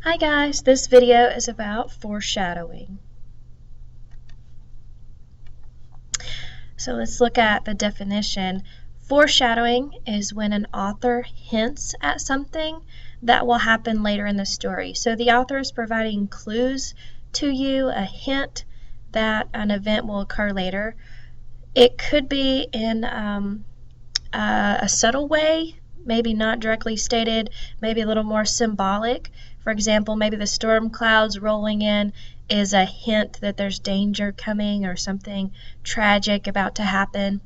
Hi guys, this video is about foreshadowing. So let's look at the definition. Foreshadowing is when an author hints at something that will happen later in the story. So the author is providing clues to you, a hint that an event will occur later. It could be in a subtle way, maybe not directly stated, maybe a little more symbolic. For example, maybe the storm clouds rolling in is a hint that there's danger coming or something tragic about to happen.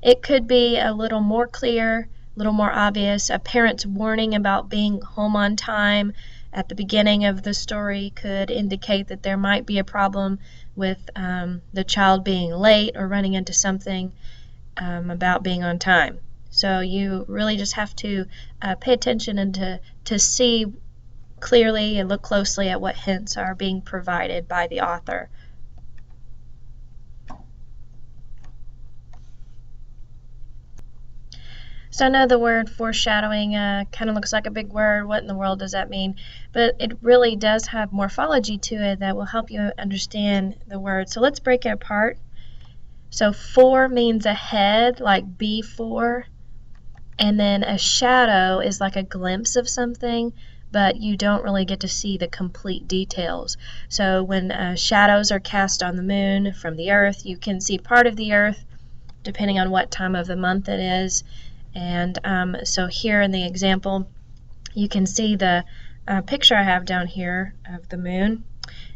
It could be a little more clear, a little more obvious. A parent's warning about being home on time at the beginning of the story could indicate that there might be a problem with the child being late or running into something about being on time. So you really just have to pay attention and to see clearly and look closely at what hints are being provided by the author. So I know the word foreshadowing kind of looks like a big word. What in the world does that mean? But it really does have morphology to it that will help you understand the word. So let's break it apart. So fore means ahead, like before. And then a shadow is like a glimpse of something, but you don't really get to see the complete details. So when shadows are cast on the moon from the earth, you can see part of the earth depending on what time of the month it is. And so here in the example, you can see the picture I have down here of the moon,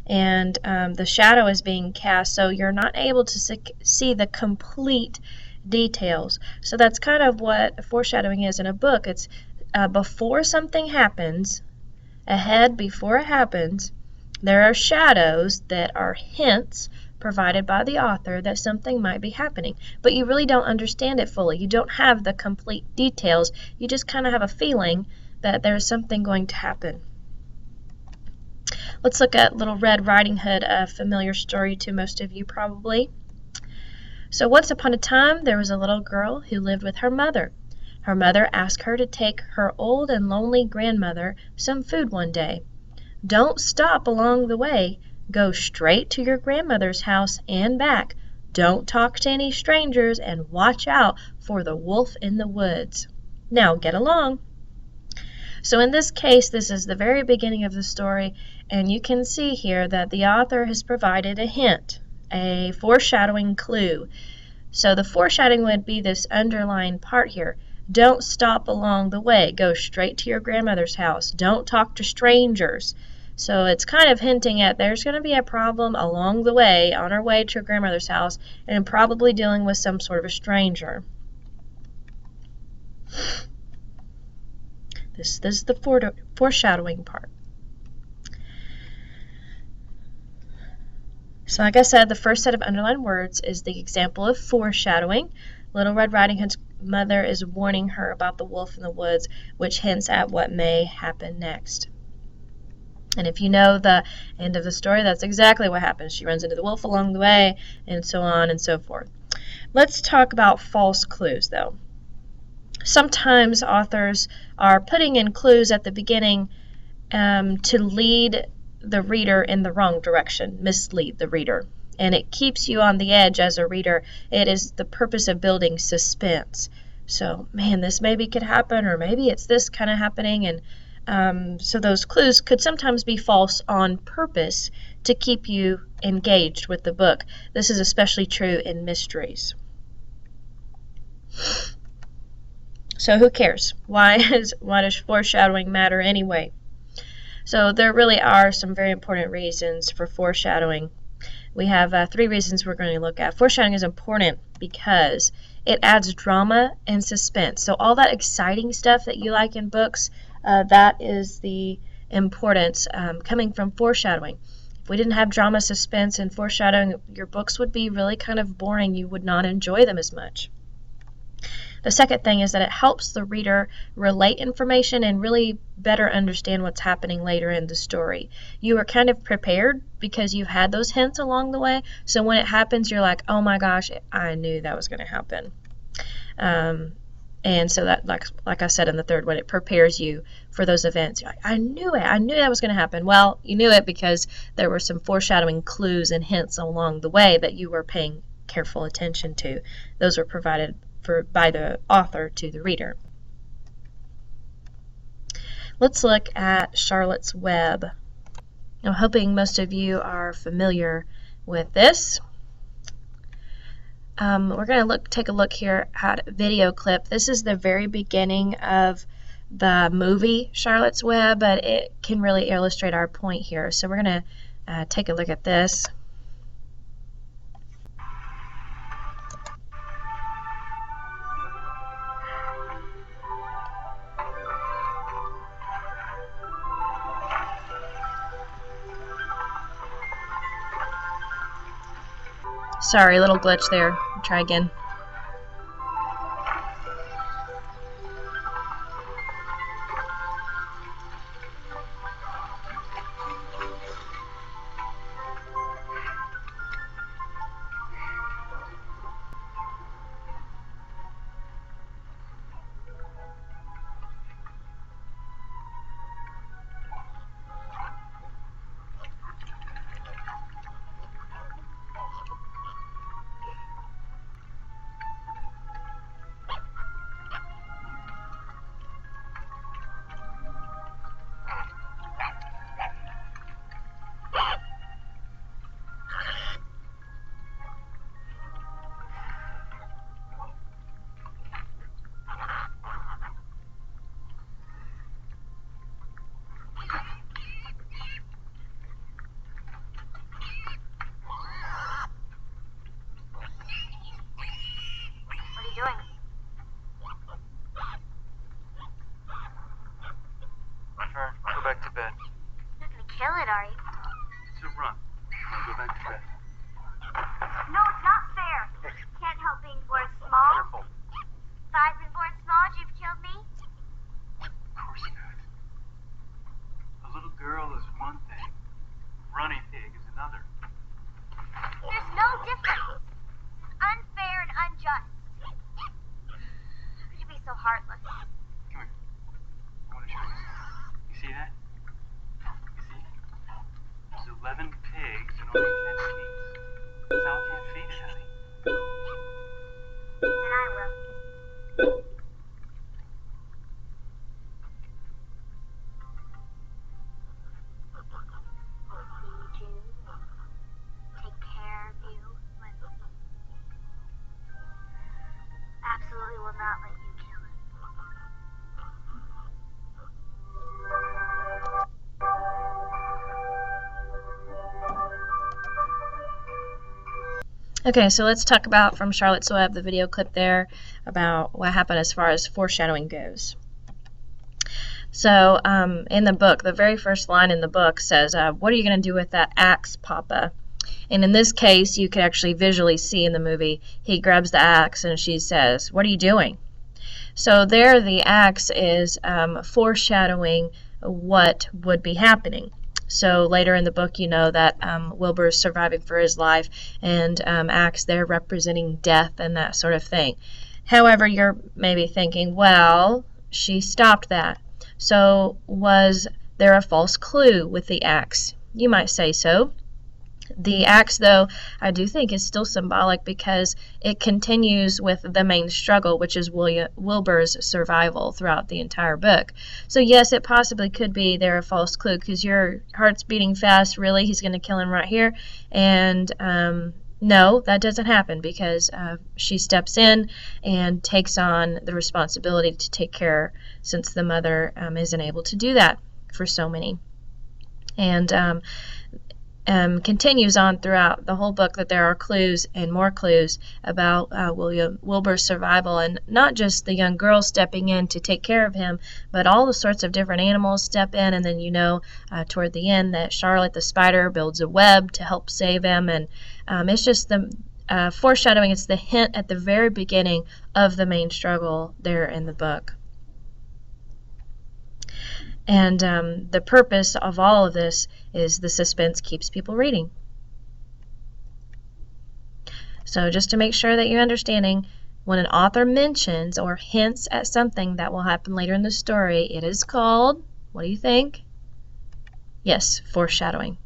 and the shadow is being cast, so you're not able to see the complete details. So that's kind of what foreshadowing is in a book. It's before something happens, ahead before it happens, there are shadows that are hints provided by the author that something might be happening, but you really don't understand it fully. You don't have the complete details. You just kind of have a feeling that there's something going to happen. Let's look at Little Red Riding Hood, a familiar story to most of you probably. So once upon a time, there was a little girl who lived with her mother. Her mother asked her to take her old and lonely grandmother some food one day. "Don't stop along the way. Go straight to your grandmother's house and back. Don't talk to any strangers, and watch out for the wolf in the woods. Now get along." So in this case, this is the very beginning of the story, and you can see here that the author has provided a hint, a foreshadowing clue. So the foreshadowing would be this underlined part here. Don't stop along the way. Go straight to your grandmother's house. Don't talk to strangers. So it's kind of hinting at there's going to be a problem along the way, on our way to your grandmother's house, and probably dealing with some sort of a stranger. This is the foreshadowing part. So like I said, the first set of underlined words is the example of foreshadowing. Little Red Riding Hood's mother is warning her about the wolf in the woods, which hints at what may happen next. And if you know the end of the story, that's exactly what happens. She runs into the wolf along the way, and so on and so forth. Let's talk about false clues, though. Sometimes authors are putting in clues at the beginning to lead the reader in the wrong direction, mislead the reader. And it keeps you on the edge as a reader. It is the purpose of building suspense. So, man, this maybe could happen, or maybe it's this kind of happening, and so those clues could sometimes be false on purpose to keep you engaged with the book. This is especially true in mysteries. So who cares? Why does foreshadowing matter anyway? So there really are some very important reasons for foreshadowing. We have 3 reasons we're going to look at. Foreshadowing is important because it adds drama and suspense. So all that exciting stuff that you like in books, that is the importance coming from foreshadowing. If we didn't have drama, suspense, and foreshadowing, your books would be really kind of boring. You would not enjoy them as much. The second thing is that it helps the reader relate information and really better understand what's happening later in the story. You are kind of prepared because you've had those hints along the way, so when it happens, you're like, oh my gosh, I knew that was going to happen. And so that, like I said in the third one, it prepares you for those events. You're like, I knew it. I knew that was going to happen. Well, you knew it because there were some foreshadowing clues and hints along the way that you were paying careful attention to. Those were provided by the author to the reader. Let's look at Charlotte's Web. I'm hoping most of you are familiar with this. We're going to take a look here at a video clip. This is the very beginning of the movie Charlotte's Web, but it can really illustrate our point here. So we're going to take a look at this. Sorry, little glitch there. I'll try again. Go back to bed. You're not gonna kill it, are you? It's a run. Now go back to bed. No, it's not fair. Can't help being born small. Careful. If I'd been born small, you've killed me. Of course not. A little girl is one thing. Runny pig is another. There's no difference. It's unfair and unjust. How could you be so heartless? Come here. I want to show you. You see that? You see? There's 11 pigs and only 10 sheep. Sal can't feed it, honey. Then I will. Feed you. Take care of you. But absolutely will not let you kill it. Okay, so let's talk about from Charlotte's Web, the video clip there, about what happened as far as foreshadowing goes. So in the book, the very first line in the book says, what are you going to do with that axe, Papa? And in this case, you could actually visually see in the movie, he grabs the axe and she says, what are you doing? So there the axe is foreshadowing what would be happening. So later in the book, you know that Wilbur is surviving for his life, and axe there representing death and that sort of thing. However, you're maybe thinking, well, she stopped that. So was there a false clue with the axe? You might say so. The axe, though, I do think is still symbolic because it continues with the main struggle, which is Wilbur's survival throughout the entire book. So yes, it possibly could be there a false clue because your heart's beating fast, really, he's going to kill him right here. And no, that doesn't happen because she steps in and takes on the responsibility to take care since the mother isn't able to do that for so many. And continues on throughout the whole book that there are clues and more clues about Wilbur's survival, and not just the young girl stepping in to take care of him, but all the sorts of different animals step in, and then toward the end that Charlotte the spider builds a web to help save him, and it's just the foreshadowing. It's the hint at the very beginning of the main struggle there in the book. And the purpose of all of this is the suspense keeps people reading. So just to make sure that you're understanding, When an author mentions or hints at something that will happen later in the story, it is called, what do you think? Yes, foreshadowing.